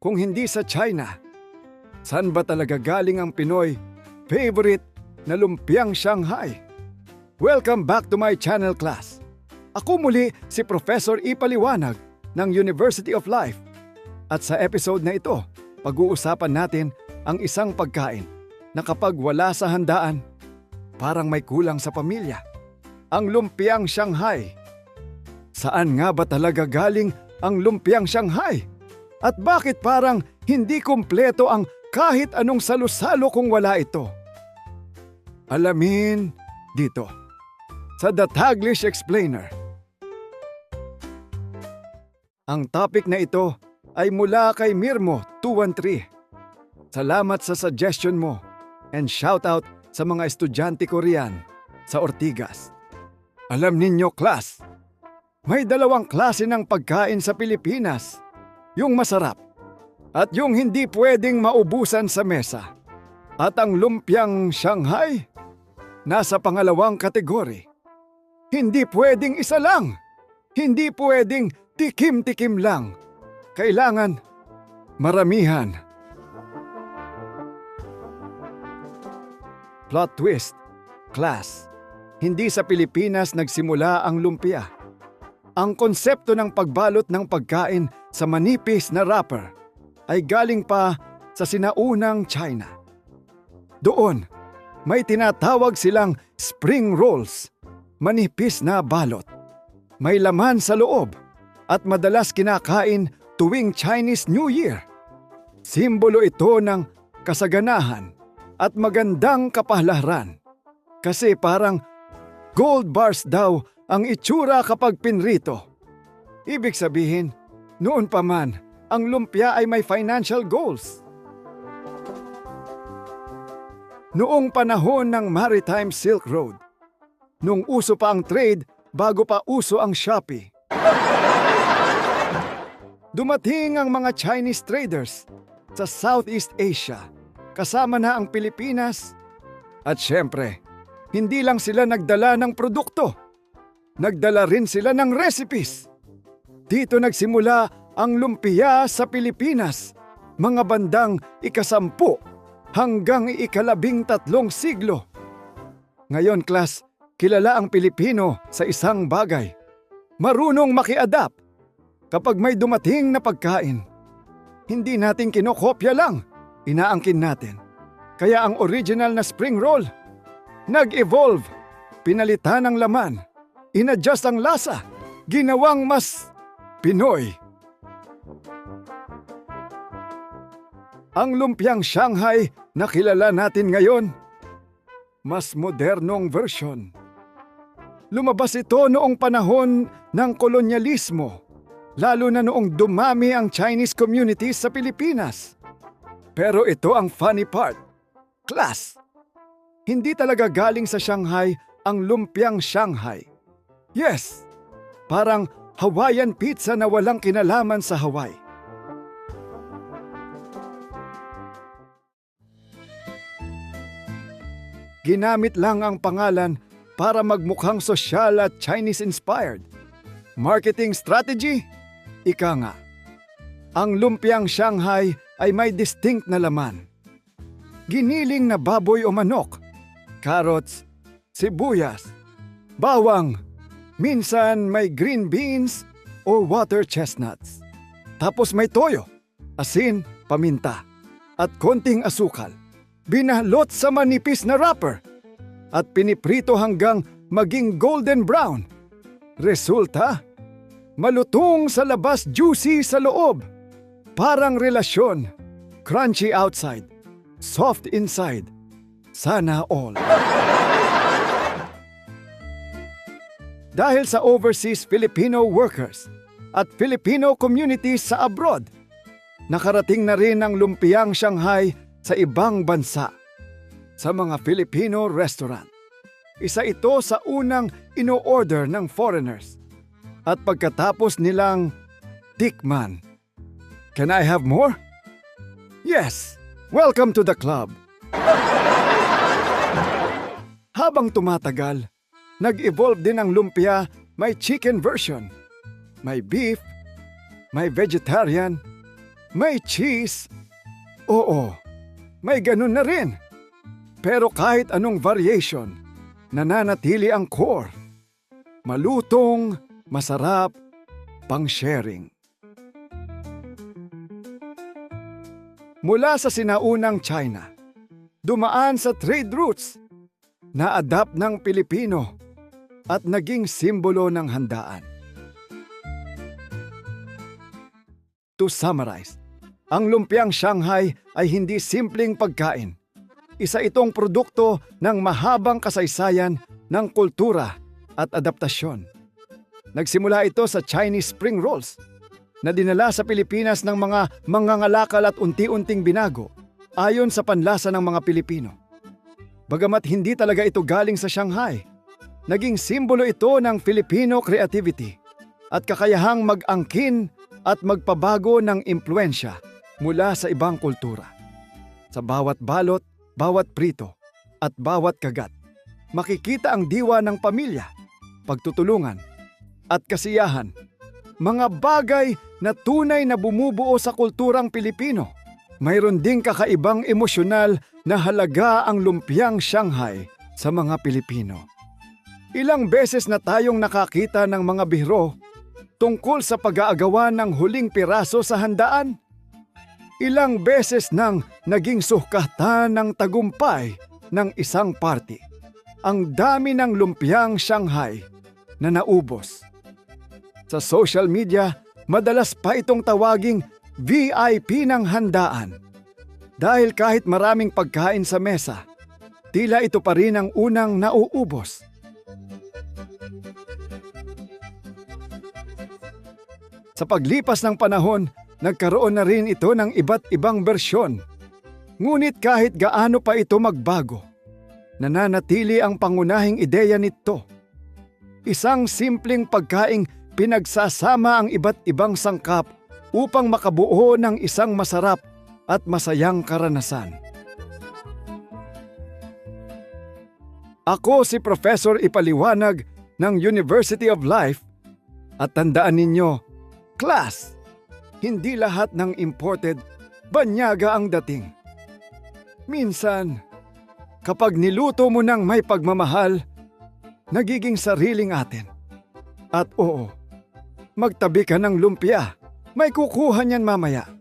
kung hindi sa China? Saan ba talaga galing ang Pinoy favorite na lumpiang Shanghai? Welcome back to my channel, class. Ako muli si Professor Ipaliwanag ng University of Life. At sa episode na ito, pag-uusapan natin ang isang pagkain na kapag wala sa handaan, parang may kulang sa pamilya. Ang lumpiang Shanghai. Saan nga ba talaga galing ang lumpiang Shanghai? At bakit parang hindi kumpleto ang kahit anong salo-salo kung wala ito? Alamin dito sa The Taglish Explainer. Ang topic na ito ay mula kay Mirmo 213. Salamat sa suggestion mo and shoutout sa mga estudyante ko riyan sa Ortigas. Alam ninyo, class, may dalawang klase ng pagkain sa Pilipinas. Yung masarap at yung hindi pwedeng maubusan sa mesa. At ang lumpiang Shanghai, nasa pangalawang kategory. Hindi pwedeng isa lang. Hindi pwedeng tikim-tikim lang. Kailangan maramihan. Plot twist, class. Hindi sa Pilipinas nagsimula ang lumpia. Ang konsepto ng pagbalot ng pagkain sa manipis na wrapper ay galing pa sa sinaunang China. Doon, may tinatawag silang spring rolls, manipis na balot. May laman sa loob at madalas kinakain tuwing Chinese New Year. Simbolo ito ng kasaganahan at magandang kapahlaran. Kasi parang gold bars daw ang itsura kapag pinrito. Ibig sabihin, noon pa man, ang lumpia ay may financial goals. Noong panahon ng Maritime Silk Road, nung uso pa ang trade bago pa uso ang Shopee, dumating ang mga Chinese traders sa Southeast Asia, kasama na ang Pilipinas. At syempre, hindi lang sila nagdala ng produkto, nagdala rin sila ng recipes. Dito nagsimula ang lumpia sa Pilipinas, mga bandang ika-10 hanggang ika-13 siglo. Ngayon, class, kilala ang Pilipino sa isang bagay. Marunong maki-adapt. Kapag may dumating na pagkain, hindi natin kinokopya lang, inaangkin natin. Kaya ang original na spring roll, nag-evolve, pinalitan ang laman, inadjust ang lasa, ginawang mas Pinoy. Ang lumpiang Shanghai na kilala natin ngayon, mas modernong version. Lumabas ito noong panahon ng kolonyalismo, lalo na noong dumami ang Chinese communities sa Pilipinas. Pero ito ang funny part. Class, hindi talaga galing sa Shanghai ang lumpiang Shanghai. Yes, parang Hawaiian pizza na walang kinalaman sa Hawaii. Ginamit lang ang pangalan para magmukhang sosyal at Chinese-inspired. Marketing strategy? Ika nga. Ang lumpiang Shanghai ay may distinct na laman. Giniling na baboy o manok, carrots, sibuyas, bawang, minsan may green beans o water chestnuts. Tapos may toyo, asin, paminta, at konting asukal. Binahlot sa manipis na wrapper at piniprito hanggang maging golden brown. Resulta, malutong sa labas, juicy sa loob. Parang relasyon, crunchy outside, soft inside. Sana all. Dahil sa overseas Filipino workers at Filipino communities sa abroad, nakarating na rin ang lumpiang Shanghai sa ibang bansa, sa mga Filipino restaurant. Isa ito sa unang ino-order ng foreigners. At pagkatapos nilang tikman, "Can I have more?" "Yes, welcome to the club." Habang tumatagal, nag-evolve din ang lumpia. May chicken version, may beef, may vegetarian, May cheese. Oo, may ganun na rin. Pero kahit anong variation, nananatili ang core. Malutong, masarap, pang-sharing. Mula sa sinaunang China, dumaan sa trade routes, na-adapt ng Pilipino at naging simbolo ng handaan. To summarize, ang lumpiang Shanghai ay hindi simpleng pagkain. Isa itong produkto ng mahabang kasaysayan ng kultura at adaptasyon. Nagsimula ito sa Chinese spring rolls na dinala sa Pilipinas ng mga mangangalakal at unti-unting binago ayon sa panlasa ng mga Pilipino. Bagamat hindi talaga ito galing sa Shanghai, naging simbolo ito ng Filipino creativity at kakayahang mag-angkin at magpabago ng impluensya mula sa ibang kultura. Sa bawat balot, bawat prito, at bawat kagat, makikita ang diwa ng pamilya, pagtutulungan, at kasiyahan. Mga bagay na tunay na bumubuo sa kulturang Pilipino. Mayroon ding kakaibang emosyonal na halaga ang lumpiang Shanghai sa mga Pilipino. Ilang beses na tayong nakakita ng mga bihro tungkol sa pag-aagawan ng huling piraso sa handaan. Ilang beses nang naging suhkatan ng tagumpay ng isang party. Ang dami ng lumpiang Shanghai na naubos. Sa social media, madalas pa itong tawaging VIP ng handaan. Dahil kahit maraming pagkain sa mesa, tila ito pa rin ang unang nauubos. Sa paglipas ng panahon, nagkaroon na rin ito ng iba't ibang bersyon. Ngunit kahit gaano pa ito magbago, nananatili ang pangunahing ideya nito. Isang simpleng pagkaing pinagsasama ang iba't ibang sangkap upang makabuo ng isang masarap at masayang karanasan. Ako si Professor Ipaliwanag ng University of Life at tandaan ninyo, class, hindi lahat ng imported banyaga ang dating. Minsan, kapag niluto mo ng may pagmamahal, nagiging sariling atin. At oo, magtabi ka ng lumpia, may kukuha niyan mamaya.